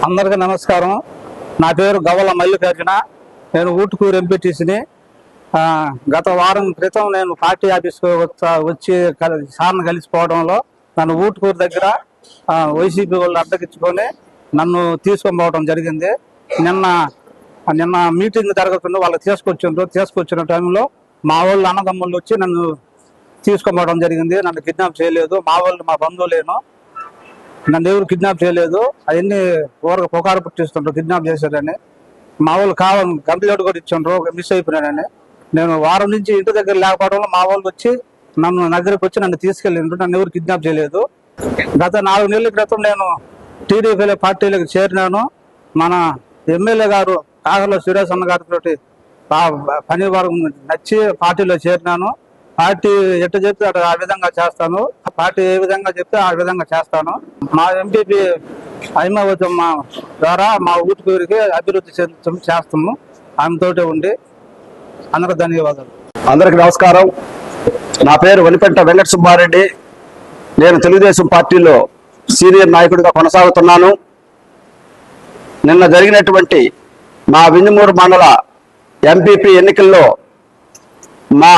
అందరికీ నమస్కారం. నా పేరు గవ్వల మల్లికార్జున. నేను ఊటుకూరు ఎంపీటీసీని. గత వారం క్రితం నేను పార్టీ ఆఫీస్కి వచ్చి సార్ని కలిసిపోవడంలో నన్ను ఊటుకూరు దగ్గర వైసీపీ వాళ్ళు అడ్డగించుకొని నన్ను తీసుకొని పోవడం జరిగింది. నిన్న మీటింగ్ జరగకుండా వాళ్ళు తీసుకొచ్చిన టైంలో మా వాళ్ళు అన్నదమ్ముళ్ళు వచ్చి నన్ను తీసుకొని పోవడం జరిగింది. నన్ను కిడ్నాప్ చేయలేదు. మా బంధువులేను, నన్ను ఎవరు కిడ్నాప్ చేయలేదు. అవన్నీ ఊరకు పుకారు పుట్టిస్తుండ్రు కిడ్నాప్ చేశారని. మా వాళ్ళు కంప్లైంట్ కూడా ఇచ్చిండ్రు మిస్ అయిపోయినానని. నేను వారం నుంచి ఇంటి దగ్గర లేకపోవడంలో మా వాళ్ళు వచ్చి నన్ను దగ్గరికి వచ్చి నన్ను తీసుకెళ్ళిండ్రు. నన్ను ఎవరు కిడ్నాప్ చేయలేదు. గత 4 నెలల క్రితం నేను టీడీపీ పార్టీలకు చేరినాను. మన ఎమ్మెల్యే గారు కాగర్ల సురేష్ అన్న గారితో పని వరకు నచ్చి పార్టీలో చేరినాను. పార్టీ ఎట్టు చెప్తే అటు ఆ విధంగా చేస్తాను. పార్టీ ఏ విధంగా చెప్తే ఆ విధంగా చేస్తాను. మా ఎంపీపీ హైమావతమ్మ ద్వారా మా ఊటుకూరికి అభివృద్ధి చేస్తాము. ఆమెతోటే ఉండి అందరూ ధన్యవాదాలు. అందరికి నమస్కారం. నా పేరు వనిపెంట వెంకట సుబ్బారెడ్డి. నేను తెలుగుదేశం పార్టీలో సీనియర్ నాయకుడిగా కొనసాగుతున్నాను. నిన్న జరిగినటువంటి మా వింజమూరు మండల ఎంపీపీ ఎన్నికల్లో మా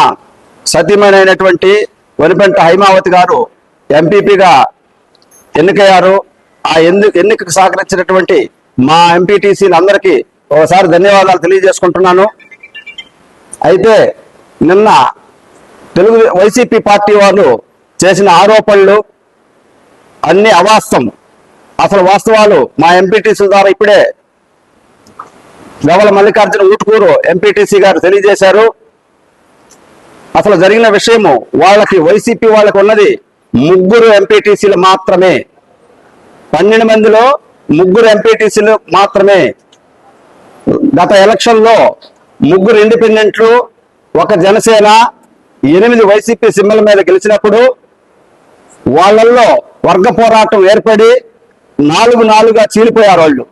సతీమణైనటువంటి వనిపెంట హైమావతి గారు ఎంపీపీగా ఎన్నికయ్యారు. ఆ ఎన్నికకు సహకరించినటువంటి మా ఎంపీటీసీలు అందరికీ ఒకసారి ధన్యవాదాలు తెలియజేసుకుంటున్నాను. అయితే నిన్న వైసీపీ పార్టీ వాళ్ళు చేసిన ఆరోపణలు అన్ని అవాస్తవం. అసలు వాస్తవాలు మా ఎంపీటీసీ ద్వారా ఇప్పుడే గవ్వల మల్లికార్జున ఊటుకూరు ఎంపీటీసీ గారు తెలియజేశారు. అసలు జరిగిన విషయము వైసీపీ వాళ్ళకి ఉన్నది 3 ఎంపీటీసీలు మాత్రమే. 12 మందిలో 3 ఎంపీటీసీలు మాత్రమే. గత ఎలక్షన్లో 3 ఇండిపెండెంట్లు, 1 జనసేన, 8 వైసీపీ సింబల్ మీద గెలిచినప్పుడు వాళ్ళల్లో వర్గ పోరాటం ఏర్పడి 4-4గా చీలిపోయారు వాళ్ళు.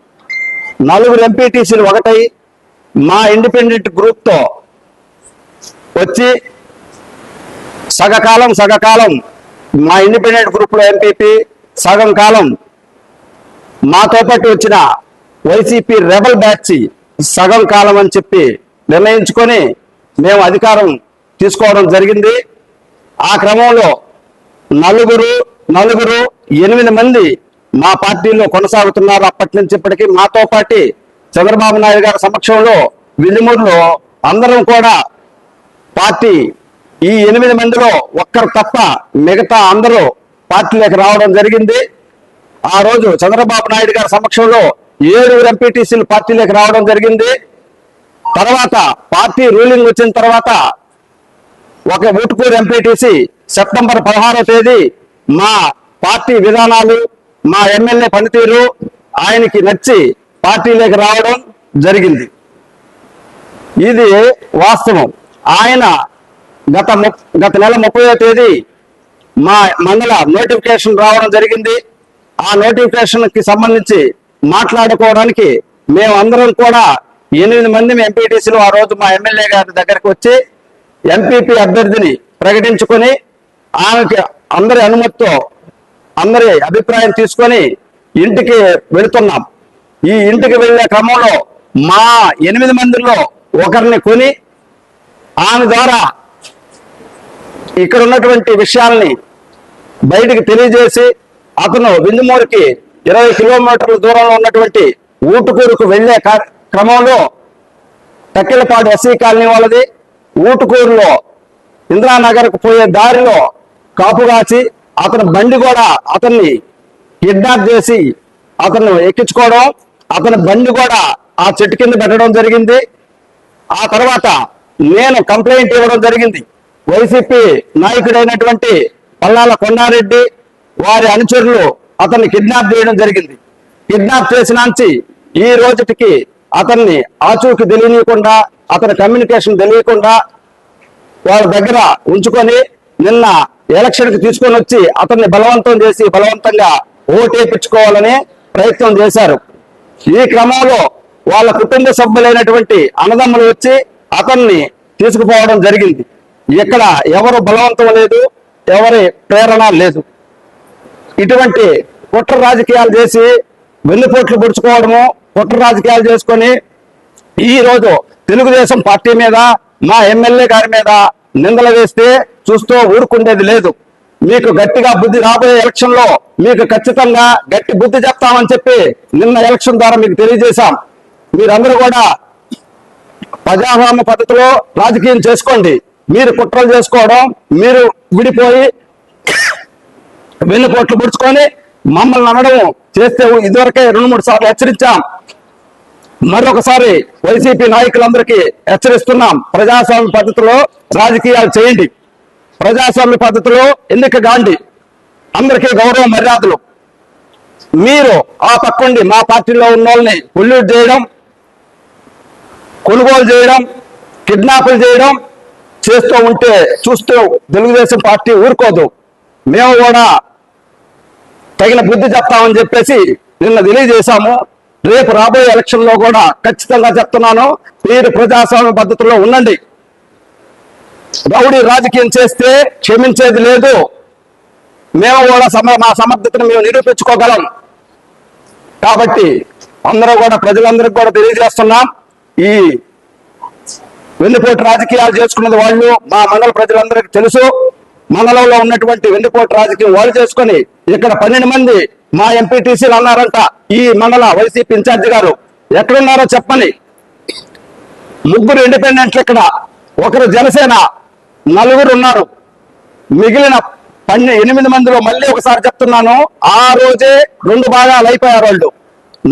4 ఎంపీటీసీలు ఒకటై మా ఇండిపెండెంట్ గ్రూప్తో వచ్చి సగకాలం మా ఇండిపెండెంట్ గ్రూప్లో ఎంపీపీ, సగం కాలం మాతో పాటు వచ్చిన వైసీపీ రెబల్ బ్యాచ్ సగం కాలం అని చెప్పి నిర్ణయించుకొని మేము అధికారం తీసుకోవడం జరిగింది. ఆ క్రమంలో 8 మంది మా పార్టీలో కొనసాగుతున్నారు. అప్పటి నుంచి ఇప్పటికీ మాతో పాటు చంద్రబాబు నాయుడు గారి సమక్షంలో వింజమూరులో అందరం కూడా పార్టీ ఈ 8 మందిలో ఒక్కరు తప్ప మిగతా అందరూ పార్టీలోకి రావడం జరిగింది. ఆ రోజు చంద్రబాబు నాయుడు గారి సమక్షంలో 7 ఎంపీటీసీలు పార్టీలోకి రావడం జరిగింది. తర్వాత పార్టీ రూలింగ్ వచ్చిన తర్వాత ఒక ఊటుకూరు ఎంపీటీసీ సెప్టెంబర్ 16వ తేదీ మా పార్టీ విధానాలు, మా ఎమ్మెల్యే పనితీరు ఆయనకి నచ్చి పార్టీలోకి రావడం జరిగింది. ఇది వాస్తవం. ఆయన గత నెల 30వ తేదీ మా మండల నోటిఫికేషన్ రావడం జరిగింది. ఆ నోటిఫికేషన్కి సంబంధించి మాట్లాడుకోవడానికి మేము అందరం కూడా 8 మంది ఎంపీటీసీలు ఆ రోజు మా ఎమ్మెల్యే గారి దగ్గరకు వచ్చి ఎంపీపీ అభ్యర్థిని ప్రకటించుకొని ఆమెకి అందరి అనుమతితో అందరి అభిప్రాయం తీసుకొని ఇంటికి వెళుతున్నాం. ఈ ఇంటికి వెళ్ళే క్రమంలో మా 8 మందిలో ఒకరిని కొని ఆమె ద్వారా ఇక్కడ ఉన్నటువంటి విషయాల్ని బయటికి తెలియజేసి అతను వింజమూరుకి 20 కిలోమీటర్ల దూరంలో ఉన్నటువంటి ఊటుకూరుకు వెళ్లే క్రమంలో తక్కిలపాడు ఎస్సీ కాలనీ వాళ్ళది, ఊటుకూరులో ఇంద్రానగర్కు పోయే దారిలో కాపుగాచి అతని బండి కూడా అతన్ని కిడ్నాప్ చేసి అతను ఎక్కించుకోవడం, అతని బండి కూడా ఆ చెట్టు కింద పెట్టడం జరిగింది. ఆ తర్వాత నేను కంప్లైంట్ ఇవ్వడం జరిగింది. వైసీపీ నాయకుడైనటువంటి పల్లాల కొండారెడ్డి వారి అనుచరులు అతన్ని కిడ్నాప్ చేయడం జరిగింది. కిడ్నాప్ చేసినాంచి ఈ రోజుకి అతన్ని ఆచూకీ తెలియకుండా, అతని కమ్యూనికేషన్ తెలియకుండా వాళ్ళ దగ్గర ఉంచుకొని నిన్న ఎలక్షన్కి తీసుకొని వచ్చి అతన్ని బలవంతం చేసి బలవంతంగా ఓటేపించుకోవాలని ప్రయత్నం చేశారు. ఈ క్రమంలో వాళ్ళ కుటుంబ సభ్యులైనటువంటి అన్నదమ్ములు వచ్చి అతన్ని తీసుకుపోవడం జరిగింది. ఇక్కడ ఎవరు బలవంతం లేదు, ఎవరి ప్రేరణ లేదు. ఇటువంటి కుట్ర రాజకీయాలు చేసి వెన్నుపోట్లు పుడుచుకోవడము, కుట్ర రాజకీయాలు చేసుకొని ఈ రోజు తెలుగుదేశం పార్టీ మీద, మా ఎమ్మెల్యే గారి మీద నిందలు వేస్తే చూస్తూ ఊరుకుండేది లేదు. మీకు గట్టిగా బుద్ధి రాబోయే ఎలక్షన్ లో మీకు ఖచ్చితంగా గట్టి బుద్ధి చెప్తామని చెప్పి నిన్న ఎలక్షన్ ద్వారా మీకు తెలియజేశాం. మీరందరూ కూడా ప్రజాస్వామ్య పద్ధతిలో రాజకీయం చేసుకోండి. మీరు కుట్రలు చేసుకోవడం, మీరు విడిపోయి వెన్నుపోట్లు పుడుచుకొని మమ్మల్ని అనడం చేస్తే ఇదివరకే 2-3 సార్లు హెచ్చరించాం. మరొకసారి వైసీపీ నాయకులందరికీ హెచ్చరిస్తున్నాం, ప్రజాస్వామ్య పద్ధతిలో రాజకీయాలు చేయండి, ప్రజాస్వామ్య పద్ధతిలో ఎన్నిక గాండి, అందరికీ గౌరవ మర్యాదలు. మీరు ఆ పక్కండి మా పార్టీలో ఉన్న వాళ్ళని పొల్యూట్ చేయడం, కొనుగోలు చేయడం, కిడ్నాపులు చేయడం చేస్తూ ఉంటే చూస్తూ తెలుగుదేశం పార్టీ ఊరుకోదు. మేము కూడా తగిన బుద్ధి చెప్తామని చెప్పేసి నిన్న తెలియజేశాము. రేపు రాబోయే ఎలక్షన్ లో కూడా ఖచ్చితంగా చెప్తున్నాను, మీరు ప్రజాస్వామ్య పద్ధతిలో ఉండండి. రౌడీ రాజకీయం చేస్తే క్షమించేది లేదు. మేము కూడా మా సమర్థతను మేము నిరూపించుకోగలం. కాబట్టి అందరూ కూడా ప్రజలందరికీ కూడా తెలియజేస్తున్నాం, ఈ వెన్నుపోటు రాజకీయాలు చేసుకున్నది వాళ్ళు మా మండల ప్రజలందరికీ తెలుసు. మండలంలో ఉన్నటువంటి వెన్నుపోటు రాజకీయం వాళ్ళు చేసుకొని ఇక్కడ 12 మంది మా ఎంపీటీసీలు అన్నారంట. ఈ మండల వైసీపీ ఇన్ఛార్జి గారు ఎక్కడున్నారో చెప్పని, 3 ఇండిపెండెంట్లు ఇక్కడ, 1 జనసేన, 4 ఉన్నారు. మిగిలిన 8 మందిలో మళ్ళీ ఒకసారి చెప్తున్నాను, ఆ రోజే 2 భాగాలు అయిపోయారు వాళ్ళు.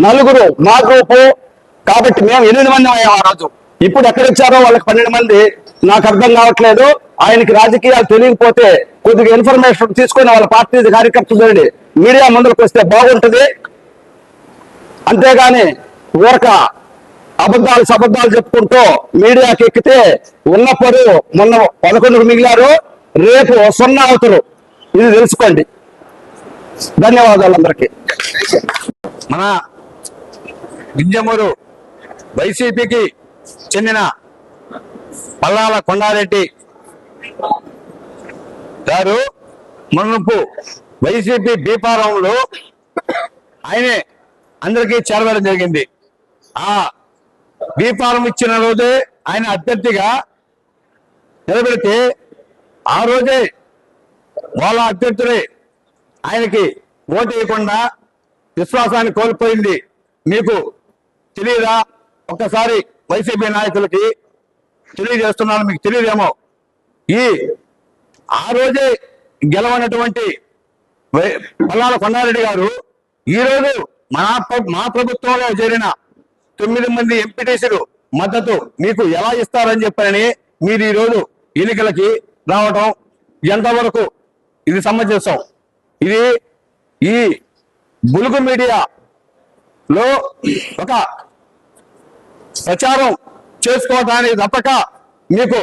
4 మా గ్రూపు, కాబట్టి మేము 8 మంది అయ్యాం ఆ రోజు. ఇప్పుడు ఎక్కడిచ్చారో వాళ్ళకి 12 మంది నాకు అర్థం కావట్లేదు. ఆయనకి రాజకీయాలు తెలియకపోతే కొద్దిగా ఇన్ఫర్మేషన్ తీసుకొని వాళ్ళ పార్టీ కార్యకర్తలు మీడియా ముందుకు వస్తే బాగుంటుంది. అంతేగాని ఊరక అబద్ధాలు చెప్పుకుంటూ మీడియాకి ఎక్కితే ఉన్నప్పుడు మొన్న 11 మిగిలారు, రేపు 0 అవుతారు. ఇది తెలుసుకోండి. ధన్యవాదాలు అందరికీ. మన వింజమూరు వైసీపీకి చెందిన పల్లాల కొండారెడ్డి గారు మునుపు వైసీపీ బీఫారంలో ఆయనే అందరికీ చేరవేయడం జరిగింది. ఆ బీఫారం ఇచ్చిన రోజే ఆయన అభ్యర్థిగా నిలబెడితే ఆ రోజే వాళ్ళ అభ్యర్థులే ఆయనకి ఓటు వేయకుండా విశ్వాసాన్ని కోల్పోయింది. మీకు తెలియదా? ఒక్కసారి వైసీపీ నాయకులకి తెలియజేస్తున్నాను, మీకు తెలియదేమో. ఆ రోజే గెలవనటువంటి పల్లాల కొండారెడ్డి గారు ఈరోజు మా ప్రభుత్వంలో చేరిన 9 మంది ఎంపీటీసీలు మద్దతు మీకు ఎలా ఇస్తారని చెప్పని మీరు ఈరోజు ఎన్నికలకి రావడం ఎంతవరకు ఇది సమంజసం? ఇది ఈ బులుగు మీడియాలో ఒక ప్రచారం చేసుకోవడానికి తప్పక మీకు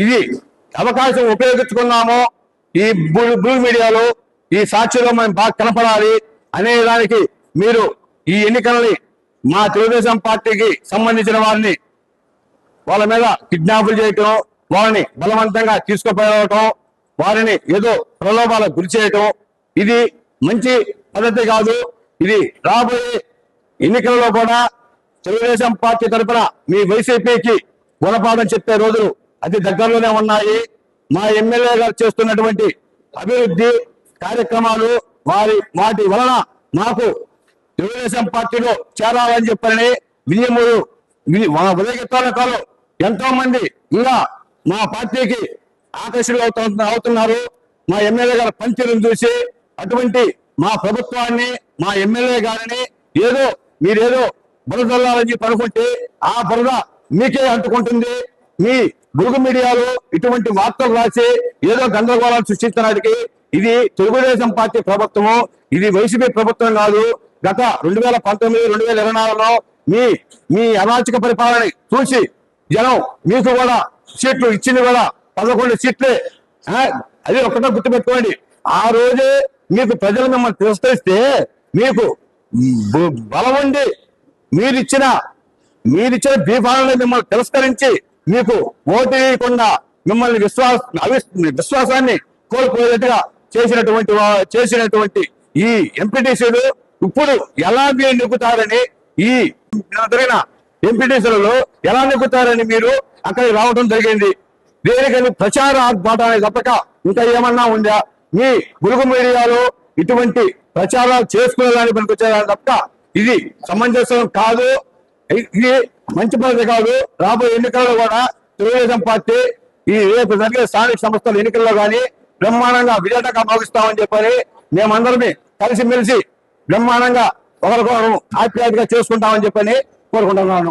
ఇది అవకాశం ఉపయోగించుకున్నాము. ఈ బులుగు మీడియాలో ఈ సాక్షిలో మేము బాగా కనపడాలి అనే దానికి మీరు ఈ ఎన్నికల్ని మా తెలుగుదేశం పార్టీకి సంబంధించిన వారిని వాళ్ళ మీద కిడ్నాపులు చేయటం, వారిని బలవంతంగా తీసుకుపోవటం, వారిని ఏదో ప్రలోభాలకు గురి చేయటం ఇది మంచి పద్ధతి కాదు. ఇది రాబోయే ఎన్నికలలో కూడా తెలుగుదేశం పార్టీ తరఫున మీ వైసీపీకి గుణపాఠం చెప్పే రోజులు అతి దగ్గరలోనే ఉన్నాయి. మా ఎమ్మెల్యే గారు చేస్తున్నటువంటి అభివృద్ధి కార్యక్రమాలు వాటి వలన మాకు తెలుగుదేశం పార్టీలో చేరాలని చెప్పని విజయమూరు ఉదయగిత్తాలకాలు ఎంతో మంది ఇంకా మా పార్టీకి ఆకర్షణ అవుతున్నారు. మా ఎమ్మెల్యే గారి పనితీరును చూసి అటువంటి మా ప్రభుత్వాన్ని మా ఎమ్మెల్యే గారిని మీరేదో బురదల్లాలని చెప్పి అనుకుంటే ఆ బురద మీకే అంటుకుంటుంది. మీ బులుగు మీడియాలో ఇటువంటి వార్తలు రాసి ఏదో గందరగోళాలు సృష్టించడానికి ఇది తెలుగుదేశం పార్టీ ప్రభుత్వము, ఇది వైసీపీ ప్రభుత్వం కాదు. గత 2019, 2024లో మీ అరాచక పరిపాలన చూసి జనం మీకు కూడా సీట్లు ఇచ్చింది కూడా 11 సీట్లే. అది ఒక్కటే గుర్తుపెట్టుకోండి. ఆ రోజే మీకు ప్రజలు మిమ్మల్ని తిరస్కరిస్తే మీకు బలం ఉండి మీరిచ్చిన బీఫాలను మిమ్మల్ని తిరస్కరించి మీకు ఓటు వేయకుండా మిమ్మల్ని విశ్వాసాన్ని కోల్పోయేట్టుగా చేసినటువంటి ఈ ఎంపీటీసీలు ఇప్పుడు ఎలా మీరు నెగ్గుతారని ఈ జరిగిన ఎంపీటీసీలలో ఎలా నెగ్గుతారని మీరు అక్కడికి రావడం జరిగింది. దేనికని ప్రచార ఆర్భాటాన్ని తప్పక ఇంకా ఏమన్నా ఉందా? మీ గురుగు మీడియాలో ఇటువంటి ప్రచారాలు చేసుకునే దాని పనికి వచ్చేదాన్ని తప్ప ఇది సమంజసం కాదు. ఇది మంచి పద్ధతి కాదు. రాబోయే ఎన్నికల్లో కూడా తెలుగుదేశం పార్టీ ఈ రేపు జరిగే స్థానిక సంస్థల ఎన్నికల్లో కానీ బ్రహ్మాండంగా విజేతగా భావిస్తామని చెప్పని మేమందరమే కలిసిమెలిసి బ్రహ్మాండంగా ఒకరికొకరు ఆప్యాయతగా చేసుకుంటామని చెప్పని కోరుకుంటున్నాను.